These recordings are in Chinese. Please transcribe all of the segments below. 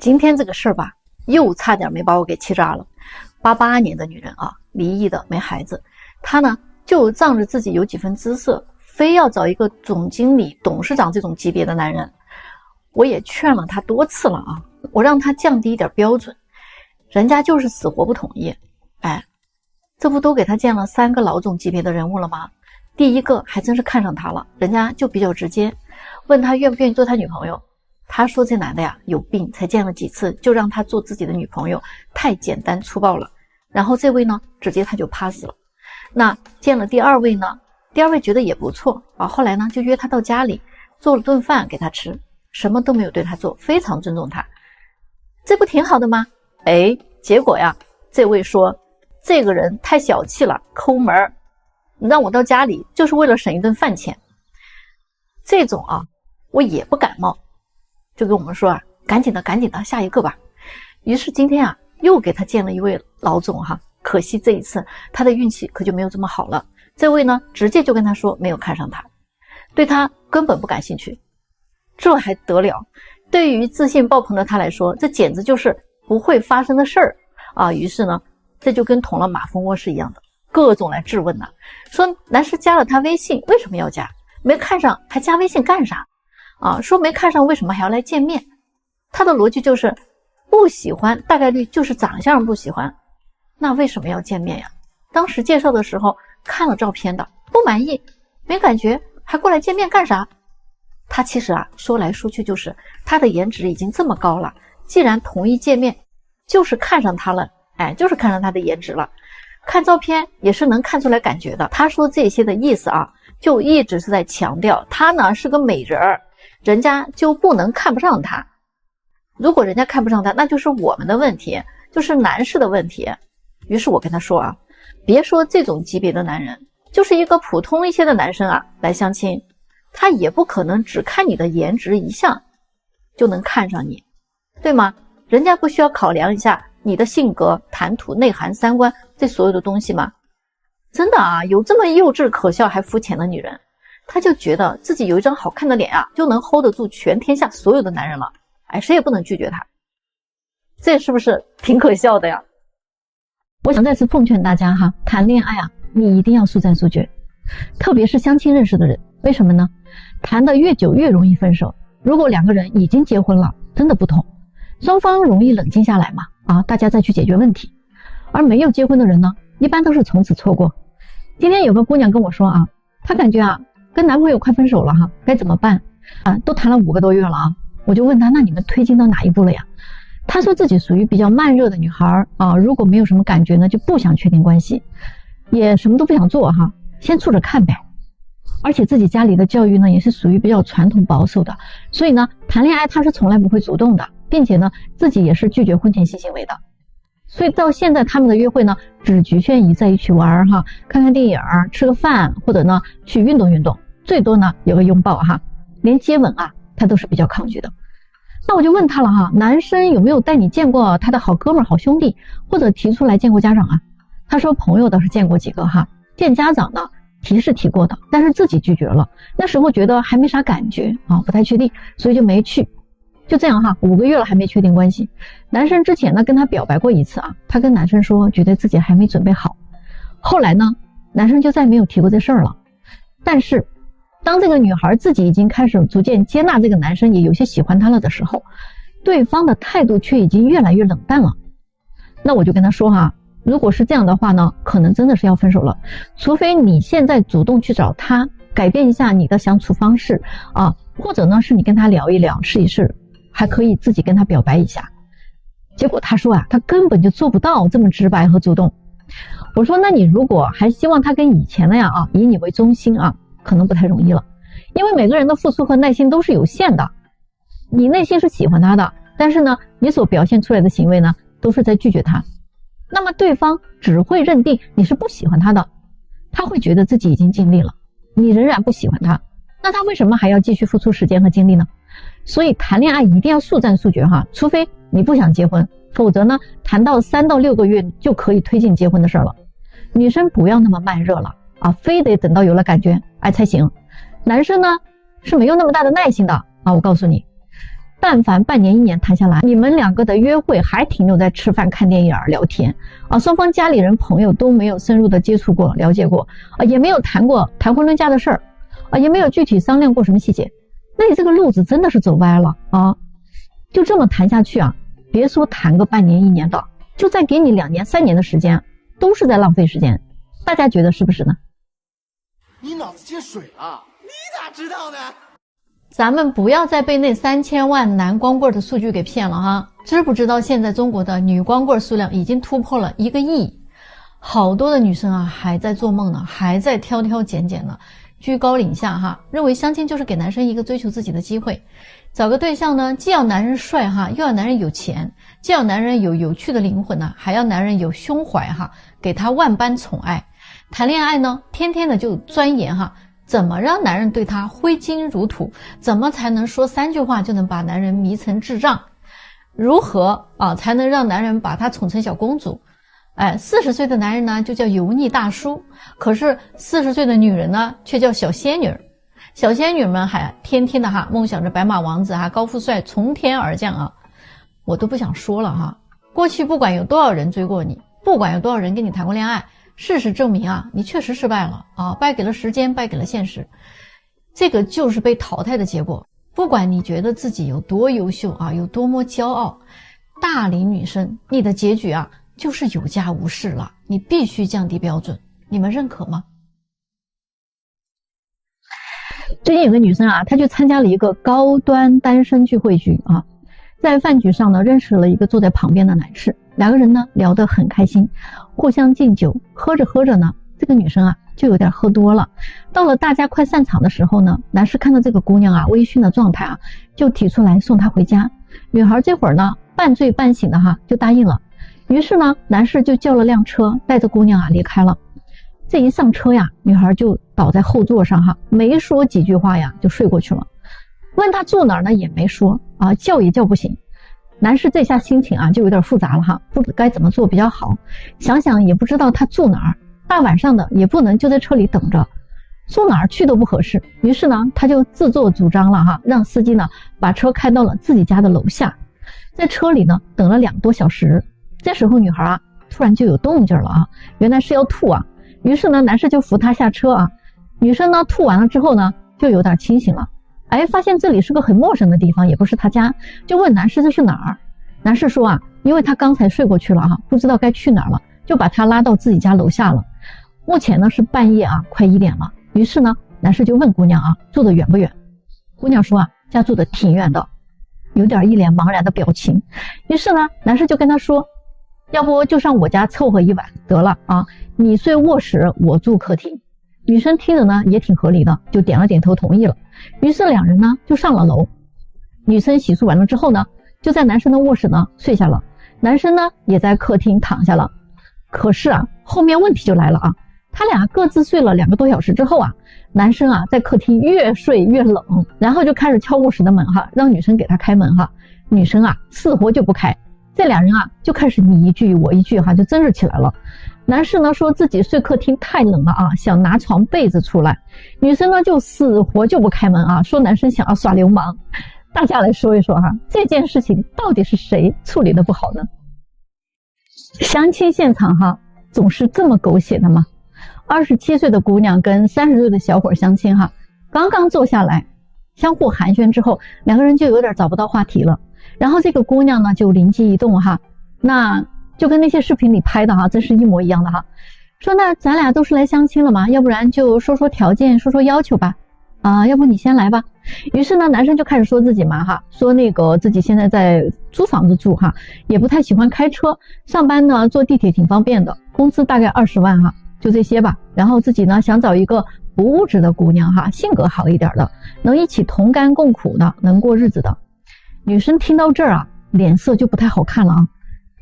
今天这个事儿吧，又差点没把我给气炸了。88年的女人啊，离异的，没孩子，她呢就仗着自己有几分姿色，非要找一个总经理、董事长这种级别的男人。我也劝了她多次了啊，我让她降低一点标准，人家就是死活不同意。哎，这不都给她见了3个老总级别的人物了吗？第一个还真是看上她了，人家就比较直接，问她愿不愿意做她女朋友。他说这男的呀有病，才见了几次就让他做自己的女朋友，太简单粗暴了。然后这位呢直接他就 pass 了。那见了第2位呢，第2位觉得也不错啊，后来呢就约他到家里做了顿饭给他吃，什么都没有对他做，非常尊重他，这不挺好的吗？哎，结果呀这位说这个人太小气了，抠门，你让我到家里就是为了省一顿饭钱。这种啊我也不感冒，就跟我们说啊，赶紧的下一个吧。于是今天啊又给他见了一位老总哈，可惜这一次他的运气可就没有这么好了。这位呢直接就跟他说没有看上他，对他根本不感兴趣。这还得了，对于自信爆棚的他来说，这简直就是不会发生的事儿啊。于是呢这就跟捅了马蜂窝是一样的，各种来质问呢，说男士加了他微信为什么要加，没看上还加微信干啥啊？说没看上为什么还要来见面？他的逻辑就是不喜欢，大概率就是长相不喜欢，那为什么要见面呀？当时介绍的时候看了照片的，不满意没感觉还过来见面干啥？他其实啊说来说去就是他的颜值已经这么高了，既然同意见面就是看上他了，哎，就是看上他的颜值了，看照片也是能看出来感觉的。他说这些的意思啊，就一直是在强调他呢是个美人儿，人家就不能看不上他。如果人家看不上他，那就是我们的问题，就是男士的问题。于是我跟他说啊，别说这种级别的男人，就是一个普通一些的男生啊来相亲，他也不可能只看你的颜值一项就能看上你，对吗？人家不需要考量一下你的性格、谈吐、内涵、三观这所有的东西吗？真的啊，有这么幼稚可笑还肤浅的女人，她就觉得自己有一张好看的脸啊，就能 hold 得住全天下所有的男人了，哎，谁也不能拒绝她，这是不是挺可笑的呀？我想再次奉劝大家哈，谈恋爱啊，你一定要速战速决，特别是相亲认识的人。为什么呢？谈得越久越容易分手。如果2个人已经结婚了，真的不同，双方容易冷静下来嘛，啊，大家再去解决问题。而没有结婚的人呢，一般都是从此错过。今天有个姑娘跟我说啊，她感觉啊跟男朋友快分手了哈，该怎么办啊？都谈了5个多月了啊。我就问她，那你们推进到哪一步了呀？她说自己属于比较慢热的女孩啊，如果没有什么感觉呢，就不想确定关系，也什么都不想做哈，先处着看呗。而且自己家里的教育呢也是属于比较传统保守的，所以呢谈恋爱她是从来不会主动的，并且呢自己也是拒绝婚前性行为的。所以到现在他们的约会呢只局限于在一起玩哈，看看电影，吃个饭，或者呢去运动运动，最多呢有个拥抱哈，连接吻啊他都是比较抗拒的。那我就问他了哈，男生有没有带你见过他的好哥们好兄弟，或者提出来见过家长啊？他说朋友倒是见过几个哈，见家长呢提过的，但是自己拒绝了，那时候觉得还没啥感觉啊，不太确定，所以就没去。就这样哈，5个月了还没确定关系。男生之前呢跟他表白过一次啊，他跟男生说觉得自己还没准备好，后来呢男生就再没有提过这事儿了。但是当这个女孩自己已经开始逐渐接纳这个男生，也有些喜欢他了的时候，对方的态度却已经越来越冷淡了。那我就跟他说哈，如果是这样的话呢，可能真的是要分手了，除非你现在主动去找他，改变一下你的相处方式啊，或者呢是你跟他聊一聊，试一试，还可以自己跟他表白一下。结果他说啊，他根本就做不到这么直白和主动。我说那你如果还希望他跟以前那样啊，以你为中心啊，可能不太容易了，因为每个人的付出和耐心都是有限的。你内心是喜欢他的，但是呢你所表现出来的行为呢都是在拒绝他，那么对方只会认定你是不喜欢他的，他会觉得自己已经尽力了，你仍然不喜欢他，那他为什么还要继续付出时间和精力呢？所以谈恋爱一定要速战速决哈，除非你不想结婚，否则呢谈到3到6个月就可以推进结婚的事了。女生不要那么慢热了啊，非得等到有了感觉才行。男生呢是没有那么大的耐心的啊，我告诉你，但凡半年1年谈下来，你们两个的约会还停留在吃饭、看电影、聊天啊，双方家里人、朋友都没有深入的接触过、了解过啊，也没有谈婚论嫁的事儿啊，也没有具体商量过什么细节，那你这个路子真的是走歪了啊！就这么谈下去啊，别说谈个半年1年的，就再给你2年、3年的时间，都是在浪费时间。大家觉得是不是呢？你脑子进水了？你咋知道呢？咱们不要再被那3000万男光棍的数据给骗了哈！知不知道现在中国的女光棍数量已经突破了1个亿？好多的女生啊还在做梦呢，还在挑挑拣拣呢，居高临下哈，认为相亲就是给男生一个追求自己的机会。找个对象呢，既要男人帅哈，又要男人有钱，既要男人有趣的灵魂呢，还要男人有胸怀哈，给他万般宠爱。谈恋爱呢，天天的就钻研哈，怎么让男人对他挥金如土？怎么才能说3句话就能把男人迷成智障？如何才能让男人把她宠成小公主？40岁的男人呢就叫油腻大叔，可是40岁的女人呢却叫小仙女。小仙女们还天天的梦想着白马王子高富帅从天而降啊！我都不想说了哈。过去不管有多少人追过你，不管有多少人跟你谈过恋爱，事实证明你确实失败了败给了时间，败给了现实。这个就是被淘汰的结果。不管你觉得自己有多优秀有多么骄傲，大龄女生，你的结局就是有家无室了。你必须降低标准，你们认可吗？最近有个女生她去参加了一个高端单身聚会局在饭局上呢认识了一个坐在旁边的男士，两个人呢聊得很开心，互相敬酒，喝着喝着呢，这个女生就有点喝多了。到了大家快散场的时候呢，男士看到这个姑娘微醺的状态就提出来送她回家。女孩这会儿呢半醉半醒的就答应了。于是呢，男士就叫了辆车，带着姑娘离开了。这一上车女孩就倒在后座上没说几句话就睡过去了。问她住哪儿呢，也没说叫也叫不醒。男士这下心情就有点复杂了不知该怎么做比较好。想想也不知道她住哪儿，大晚上的也不能就在车里等着，送哪儿去都不合适。于是呢，他就自作主张了让司机呢把车开到了自己家的楼下。在车里呢等了2多小时。这时候女孩突然就有动静了原来是要吐于是呢，男士就扶她下车女生呢吐完了之后呢就有点清醒了，发现这里是个很陌生的地方，也不是她家，就问男士这是哪儿。男士说因为他刚才睡过去了不知道该去哪儿了，就把他拉到自己家楼下了。目前呢是半夜快1点了。于是呢，男士就问姑娘住得远不远。姑娘说家住得挺远的，有点一脸茫然的表情。于是呢，男士就跟她说，要不就上我家凑合一晚得了你睡卧室，我住客厅。女生听着呢也挺合理的，就点了点头同意了。于是两人呢就上了楼。女生洗漱完了之后呢，就在男生的卧室呢睡下了，男生呢也在客厅躺下了。可是后面问题就来了他俩各自睡了2个多小时之后男生在客厅越睡越冷，然后就开始敲卧室的门让女生给他开门女生死活就不开。这俩人就开始你一句我一句就争执起来了。男士呢说自己睡客厅太冷了想拿床被子出来。女生呢就死活就不开门说男生想要耍流氓。大家来说一说这件事情到底是谁处理的不好呢？相亲现场总是这么狗血的吗？27岁的姑娘跟30岁的小伙相亲刚刚坐下来相互寒暄之后，两个人就有点找不到话题了。然后这个姑娘呢就灵机一动那就跟那些视频里拍的真是一模一样的说那咱俩都是来相亲了嘛，要不然就说说条件，说说要求吧要不你先来吧。于是呢，男生就开始说自己嘛说那个自己现在在租房子住也不太喜欢开车，上班呢坐地铁挺方便的，工资大概20万就这些吧。然后自己呢想找一个不物质的姑娘性格好一点的，能一起同甘共苦的，能过日子的。女生听到这儿脸色就不太好看了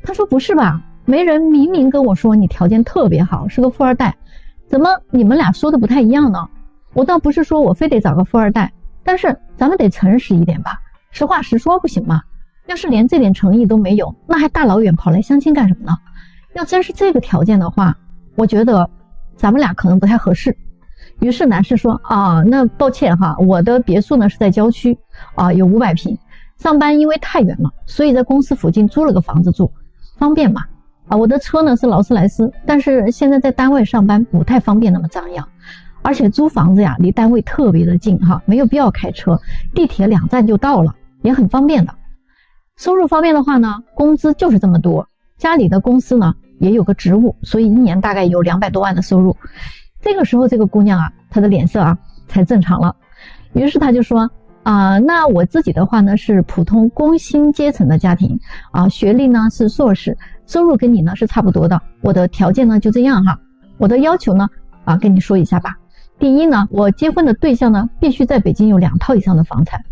她说不是吧，没人明明跟我说你条件特别好，是个富二代，怎么你们俩说的不太一样呢？我倒不是说我非得找个富二代，但是咱们得诚实一点吧，实话实说不行吗？要是连这点诚意都没有，那还大老远跑来相亲干什么呢？要真是这个条件的话，我觉得咱们俩可能不太合适。于是男士说那抱歉我的别墅呢是在郊区有500平，上班因为太远了，所以在公司附近租了个房子住，方便嘛。我的车呢是劳斯莱斯，但是现在在单位上班不太方便那么张扬，而且租房子呀离单位特别的近哈，没有必要开车，地铁2站就到了，也很方便的。收入方面的话呢，工资就是这么多，家里的公司呢也有个职务，所以1年大概有200多万的收入。这个时候这个姑娘啊，她的脸色啊才正常了。于是她就说那我自己的话呢是普通工薪阶层的家庭学历呢是硕士，收入跟你呢是差不多的，我的条件呢就这样哈。我的要求呢跟你说一下吧。第一呢，我结婚的对象呢必须在北京有2套以上的房产，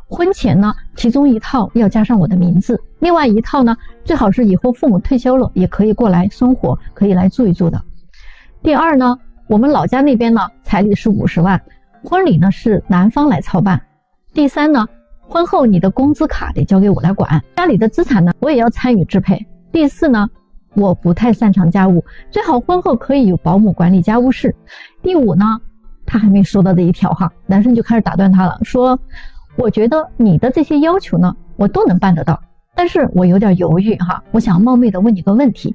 婚前呢其中1套要加上我的名字，另外1套呢最好是以后父母退休了也可以过来生活，可以来住一住的。第二呢，我们老家那边呢彩礼是50万，婚礼呢是男方来操办。第三呢，婚后你的工资卡得交给我来管，家里的资产呢我也要参与支配。第四呢，我不太擅长家务，最好婚后可以有保姆管理家务事。第五呢，他还没说到这一条哈，男生就开始打断他了，说我觉得你的这些要求呢我都能办得到，但是我有点犹豫哈，我想冒昧的问你个问题。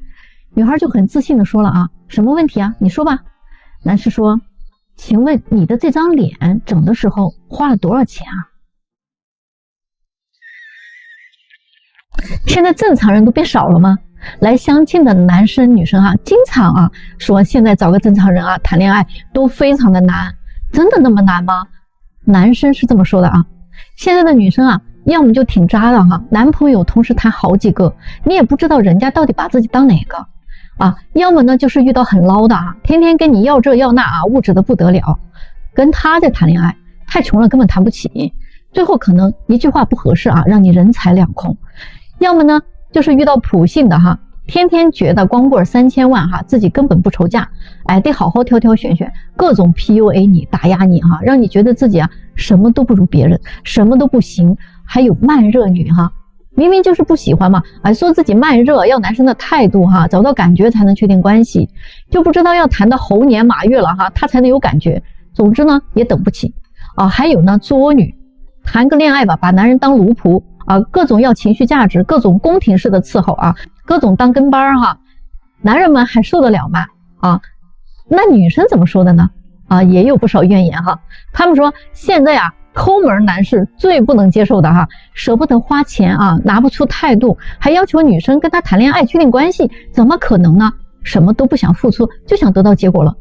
女孩就很自信的说了什么问题啊？你说吧。男士说，请问你的这张脸整的时候花了多少钱啊？现在正常人都变少了吗？来相亲的男生女生经常说现在找个正常人谈恋爱都非常的难，真的那么难吗？男生是这么说的现在的女生要么就挺渣的男朋友同时谈好几个，你也不知道人家到底把自己当哪个要么呢就是遇到很捞的天天跟你要这要那物质的不得了，跟他在谈恋爱太穷了根本谈不起，最后可能一句话不合适让你人财两空。要么呢就是遇到普信的天天觉得光棍3000万自己根本不愁嫁，得好好挑挑选选，各种 PUA 你打压你让你觉得自己什么都不如别人，什么都不行。还有慢热女明明就是不喜欢嘛说自己慢热，要男生的态度找到感觉才能确定关系，就不知道要谈到猴年马月了他才能有感觉。总之呢也等不起还有呢作女，谈个恋爱吧把男人当奴仆各种要情绪价值，各种宫廷式的伺候各种当跟班男人们还受得了吗那女生怎么说的呢也有不少怨言他们说现在抠门男士最不能接受的舍不得花钱拿不出态度，还要求女生跟他谈恋爱确定关系，怎么可能呢？什么都不想付出就想得到结果了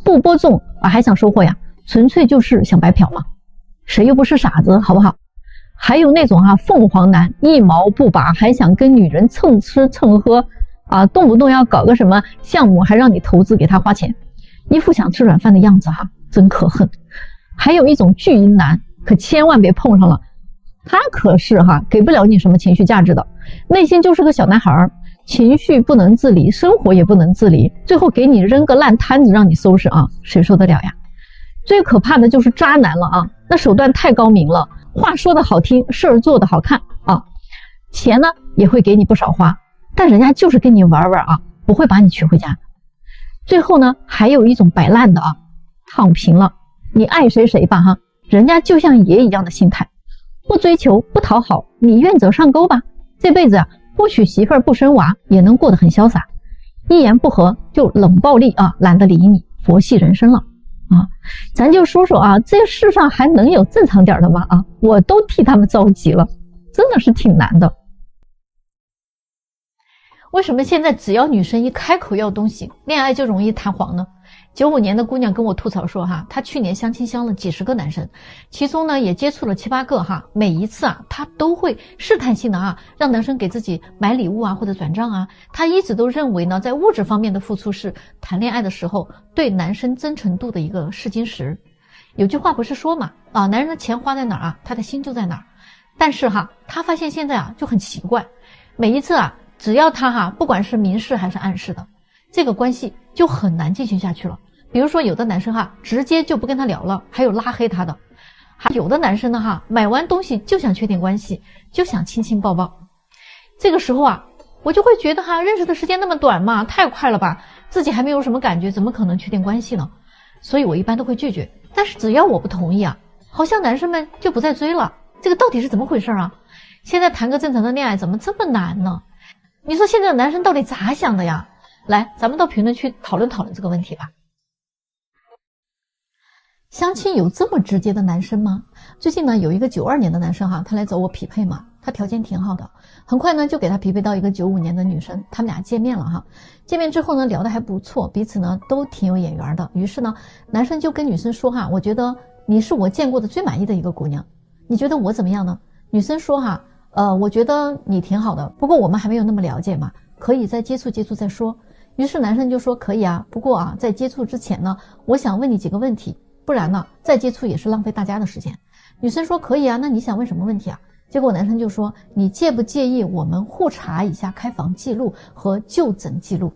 不播种还想收获呀，纯粹就是想白嫖嘛，谁又不是傻子好不好？还有那种凤凰男一毛不拔，还想跟女人蹭吃蹭喝动不动要搞个什么项目还让你投资给他花钱，一副想吃软饭的样子真可恨。还有一种巨婴男，可千万别碰上了，他可是给不了你什么情绪价值的，内心就是个小男孩，情绪不能自理，生活也不能自理，最后给你扔个烂摊子让你收拾谁受得了呀？最可怕的就是渣男了那手段太高明了，话说的好听，事儿做的好看钱呢也会给你不少花，但人家就是跟你玩玩不会把你娶回家。最后呢还有一种摆烂的躺平了，你爱谁谁吧人家就像爷一样的心态，不追求不讨好，你愿者上钩吧，这辈子不娶媳妇儿不生娃也能过得很潇洒，一言不合就冷暴力懒得理你，佛系人生了咱就说说这世上还能有正常点的吗我都替他们着急了，真的是挺难的。为什么现在只要女生一开口要东西，恋爱就容易弹簧呢？95年的姑娘跟我吐槽说她去年相亲相了几十个男生，其中呢也接触了7、8个每一次她都会试探性的让男生给自己买礼物或者转账她一直都认为呢在物质方面的付出是谈恋爱的时候对男生真诚度的一个试金石。有句话不是说嘛男人的钱花在哪儿他的心就在哪儿。但是她发现现在就很奇怪，每一次只要他不管是明示还是暗示的，这个关系就很难进行下去了。比如说有的男生直接就不跟他聊了，还有拉黑他的。还有的男生呢买完东西就想确定关系，就想亲亲抱抱。这个时候我就会觉得认识的时间那么短嘛，太快了吧，自己还没有什么感觉，怎么可能确定关系呢？所以我一般都会拒绝。但是只要我不同意好像男生们就不再追了，这个到底是怎么回事现在谈个正常的恋爱怎么这么难呢？你说现在的男生到底咋想的呀？来，咱们到评论区讨论讨论这个问题吧。相亲有这么直接的男生吗？最近呢，有一个92年的男生哈，他来找我匹配嘛，他条件挺好的，很快呢就给他匹配到一个95年的女生，他们俩见面了哈。见面之后呢，聊得还不错，彼此呢都挺有眼缘的。于是呢，男生就跟女生说哈，我觉得你是我见过的最满意的一个姑娘，你觉得我怎么样呢？女生说哈，我觉得你挺好的，不过我们还没有那么了解嘛，可以再接触接触再说。于是男生就说可以啊，不过啊，在接触之前呢，我想问你几个问题，不然呢，再接触也是浪费大家的时间。女生说可以啊，那你想问什么问题啊？结果男生就说，你介不介意我们互查一下开房记录和就诊记录，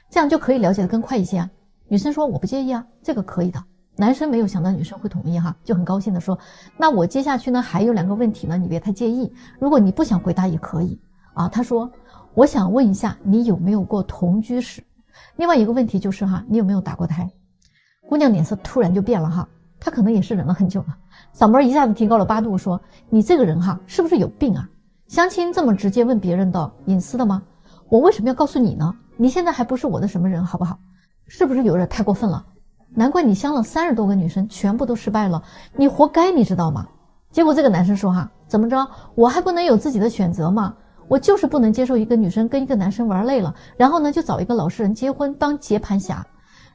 这样就可以了解得更快一些啊。女生说我不介意啊，这个可以的。男生没有想到女生会同意哈，就很高兴的说，那我接下去呢还有2个问题呢，你别太介意，如果你不想回答也可以啊。他说我想问一下你有没有过同居史，另外一个问题就是哈，你有没有打过胎。姑娘脸色突然就变了哈，她可能也是忍了很久了，嗓门一下子提高了8度，说你这个人哈是不是有病啊？相亲这么直接问别人的隐私的吗？我为什么要告诉你呢？你现在还不是我的什么人好不好？是不是有点太过分了？难怪你相了30多个女生全部都失败了，你活该你知道吗？结果这个男生说哈，怎么着我还不能有自己的选择吗？我就是不能接受一个女生跟一个男生玩累了，然后呢就找一个老实人结婚当接盘侠，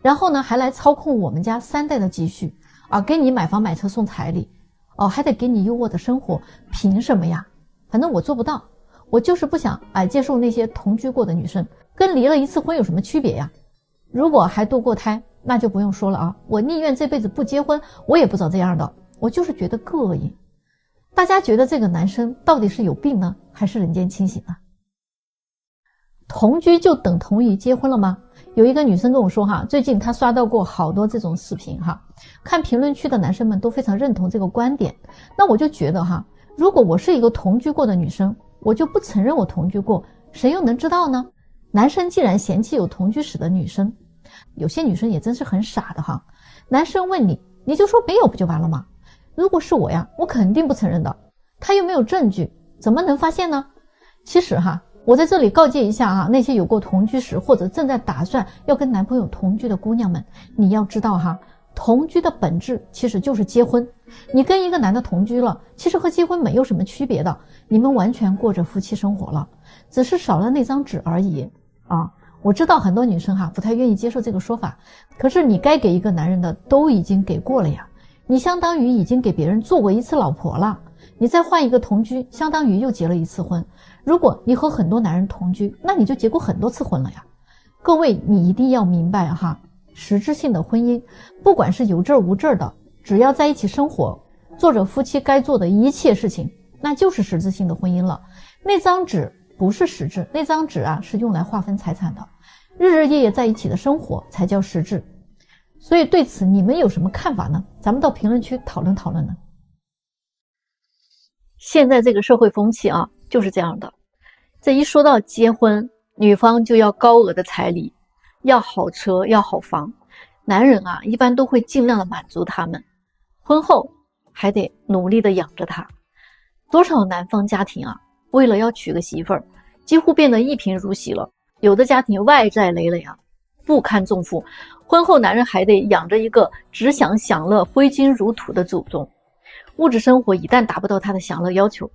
然后呢还来操控我们家3代的积蓄啊，给你买房买车送彩礼哦，还得给你优渥的生活，凭什么呀？反正我做不到，我就是不想接受那些同居过的女生，跟离了1次婚有什么区别呀？如果还堕过胎那就不用说了啊，我宁愿这辈子不结婚，我也不找这样的，我就是觉得膈应。大家觉得这个男生到底是有病呢，还是人间清醒呢？同居就等同于结婚了吗？有一个女生跟我说哈，最近她刷到过好多这种视频哈，看评论区的男生们都非常认同这个观点。那我就觉得哈，如果我是一个同居过的女生，我就不承认我同居过，谁又能知道呢？男生既然嫌弃有同居史的女生，有些女生也真是很傻的哈，男生问你，你就说没有不就完了吗？如果是我呀，我肯定不承认的，他又没有证据，怎么能发现呢？其实哈，我在这里告诫一下哈，那些有过同居史或者正在打算要跟男朋友同居的姑娘们，你要知道哈，同居的本质其实就是结婚。你跟一个男的同居了，其实和结婚没有什么区别的，你们完全过着夫妻生活了，只是少了那张纸而已啊。我知道很多女生哈不太愿意接受这个说法，可是你该给一个男人的都已经给过了呀，你相当于已经给别人做过1次老婆了，你再换一个同居，相当于又结了1次婚。如果你和很多男人同居，那你就结过很多次婚了呀。各位你一定要明白哈，实质性的婚姻，不管是有证无证的，只要在一起生活，做着夫妻该做的一切事情，那就是实质性的婚姻了。那张纸不是实质，那张纸啊是用来划分财产的，日日夜夜在一起的生活才叫实质。所以对此你们有什么看法呢？咱们到评论区讨论讨论呢。现在这个社会风气啊就是这样的，这一说到结婚，女方就要高额的彩礼，要好车，要好房，男人啊一般都会尽量的满足他们，婚后还得努力的养着她。多少南方家庭啊为了要娶个媳妇儿，几乎变得一贫如洗了，有的家庭外债累累啊，不堪重负，婚后男人还得养着一个只想享乐挥金如土的祖宗，物质生活一旦达不到他的享乐要求，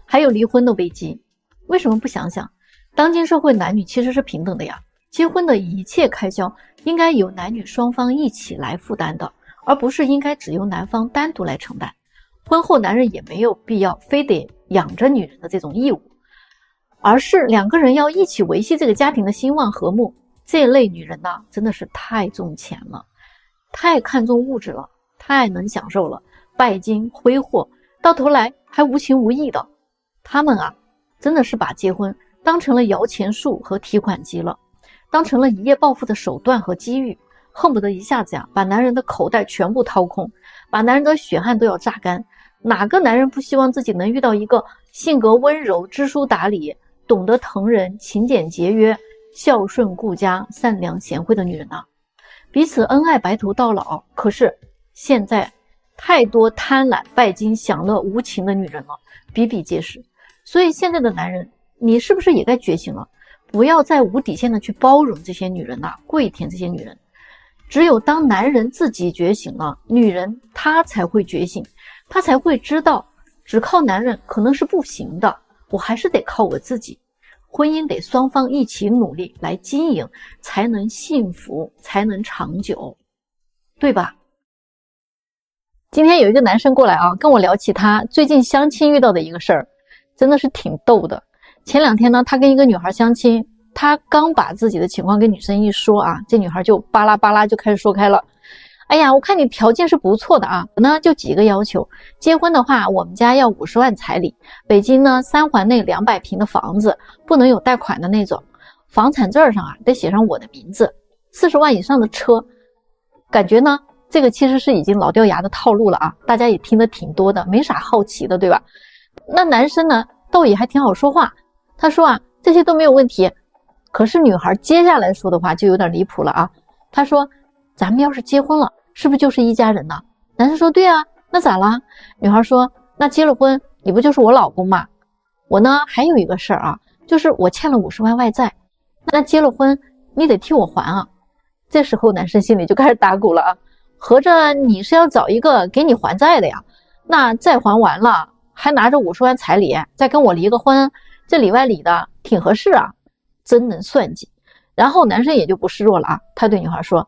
还有离婚的危机。为什么不想想，当今社会男女其实是平等的呀，结婚的一切开销应该由男女双方一起来负担的，而不是应该只由男方单独来承担。婚后男人也没有必要非得养着女人的这种义务，而是2个人要一起维系这个家庭的兴旺和睦。这类女人呢，真的是太重钱了，太看重物质了，太能享受了，拜金挥霍，到头来还无情无义的。他们啊，真的是把结婚当成了摇钱树和提款机了，当成了一夜暴富的手段和机遇，恨不得一下子把男人的口袋全部掏空，把男人的血汗都要榨干。哪个男人不希望自己能遇到一个性格温柔、知书达理、懂得疼人、勤俭节约、孝顺顾家、善良贤惠的女人呢？彼此恩爱白头到老。可是现在太多贪婪拜金享乐无情的女人了，比比皆是。所以现在的男人，你是不是也该觉醒了？不要再无底线的去包容这些女人呐，跪舔这些女人。只有当男人自己觉醒了，女人她才会觉醒，她才会知道只靠男人可能是不行的，我还是得靠我自己。婚姻得双方一起努力来经营，才能幸福，才能长久，对吧？今天有一个男生过来啊，跟我聊起他最近相亲遇到的一个事儿，真的是挺逗的。前2天呢，他跟一个女孩相亲，他刚把自己的情况跟女生一说啊，这女孩就巴拉巴拉就开始说开了。哎呀，我看你条件是不错的啊，我呢就几个要求。结婚的话，我们家要50万彩礼，北京呢3环内200平的房子，不能有贷款的那种，房产证上啊得写上我的名字，40万以上的车。感觉呢这个其实是已经老掉牙的套路了啊，大家也听得挺多的，没啥好奇的，对吧？那男生呢倒也还挺好说话，他说啊这些都没有问题。可是女孩接下来说的话就有点离谱了啊，他说咱们要是结婚了，是不是就是一家人呢？男生说对啊，那咋啦？女孩说那结了婚你不就是我老公吗？我呢还有一个事儿啊，就是我欠了50万外债，那结了婚你得替我还啊。这时候男生心里就开始打鼓了啊，合着你是要找一个给你还债的呀？那债还完了还拿着50万彩礼再跟我离个婚，这里外里的挺合适啊，真能算计。然后男生也就不示弱了啊，他对女孩说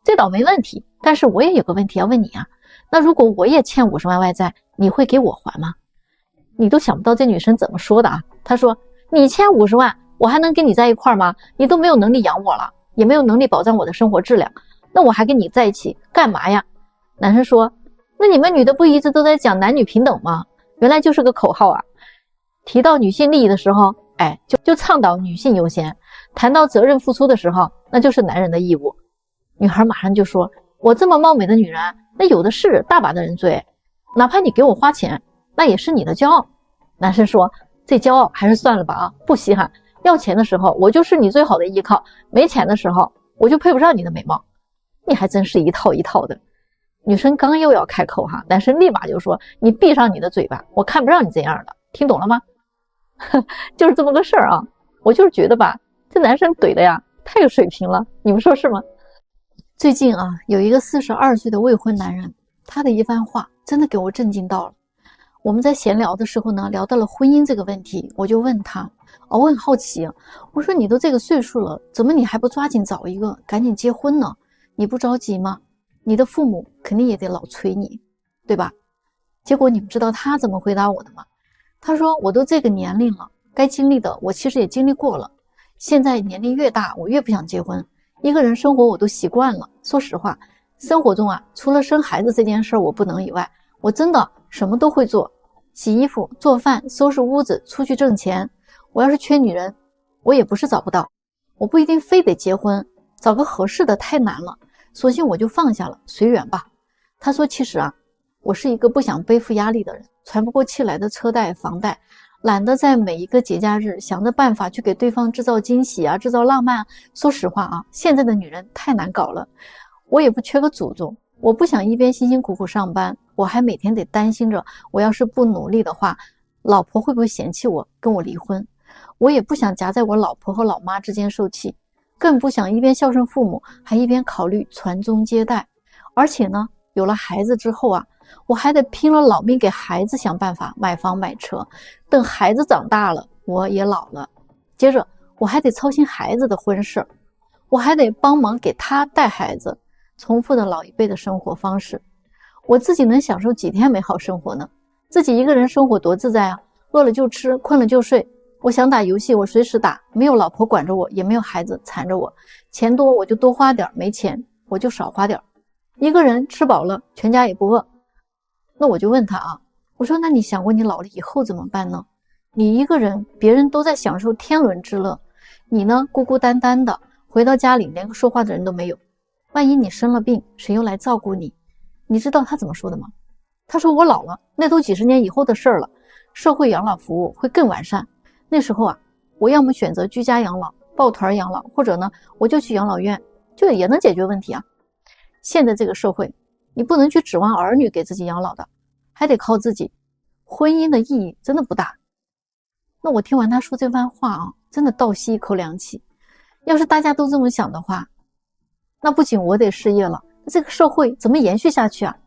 这倒没问题，但是我也有个问题要问你啊，那如果我也欠50万外债，你会给我还吗？你都想不到这女生怎么说的啊，她说你欠50万我还能跟你在一块儿吗？你都没有能力养我了，也没有能力保障我的生活质量，那我还跟你在一起干嘛呀？男生说那你们女的不一直都在讲男女平等吗？原来就是个口号啊。提到女性利益的时候就倡导女性优先，谈到责任付出的时候那就是男人的义务。女孩马上就说我这么貌美的女人那有的是大把的人追，哪怕你给我花钱那也是你的骄傲。男生说这骄傲还是算了吧啊，不稀罕，要钱的时候我就是你最好的依靠，没钱的时候我就配不上你的美貌。你还真是一套一套的。女生刚又要开口哈，男生立马就说你闭上你的嘴巴，我看不上你这样的，听懂了吗？就是这么个事儿啊。我就是觉得吧，这男生怼的呀太有水平了，你们说是吗？最近啊，有一个42岁的未婚男人，他的一番话真的给我震惊到了。我们在闲聊的时候呢，聊到了婚姻这个问题，我就问他，我很好奇，我说你都这个岁数了，怎么你还不抓紧找一个，赶紧结婚呢？你不着急吗？你的父母肯定也得老催你，对吧？结果你们知道他怎么回答我的吗？他说我都这个年龄了，该经历的我其实也经历过了，现在年龄越大我越不想结婚，一个人生活我都习惯了。说实话，生活中啊，除了生孩子这件事我不能以外，我真的什么都会做，洗衣服、做饭、收拾屋子、出去挣钱。我要是缺女人，我也不是找不到，我不一定非得结婚，找个合适的太难了，索性我就放下了，随缘吧。他说其实啊，我是一个不想背负压力的人，喘不过气来的车贷、房贷，懒得在每一个节假日想着办法去给对方制造惊喜啊，制造浪漫啊。说实话啊，现在的女人太难搞了，我也不缺个祖宗，我不想一边辛辛苦苦上班，我还每天得担心着我要是不努力的话，老婆会不会嫌弃我跟我离婚。我也不想夹在我老婆和老妈之间受气，更不想一边孝顺父母还一边考虑传宗接代。而且呢，有了孩子之后啊，我还得拼了老命给孩子想办法买房买车，等孩子长大了我也老了，接着我还得操心孩子的婚事，我还得帮忙给他带孩子，重复的老一辈的生活方式。我自己能享受几天美好生活呢？自己一个人生活多自在啊，饿了就吃，困了就睡，我想打游戏我随时打，没有老婆管着我，也没有孩子缠着我，钱多我就多花点，没钱我就少花点，一个人吃饱了全家也不饿。那我就问他啊，我说那你想过你老了以后怎么办呢？你一个人，别人都在享受天伦之乐，你呢孤孤单单的回到家里连个说话的人都没有，万一你生了病谁又来照顾你？你知道他怎么说的吗？他说我老了那都几十年以后的事了，社会养老服务会更完善，那时候啊，我要么选择居家养老、抱团养老，或者呢我就去养老院，就也能解决问题啊。现在这个社会你不能去指望儿女给自己养老的，还得靠自己，婚姻的意义真的不大。那我听完他说这番话啊，真的倒吸一口凉气。要是大家都这么想的话，那不仅我得失业了，这个社会怎么延续下去啊？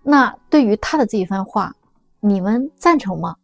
那对于他的这一番话，你们赞成吗？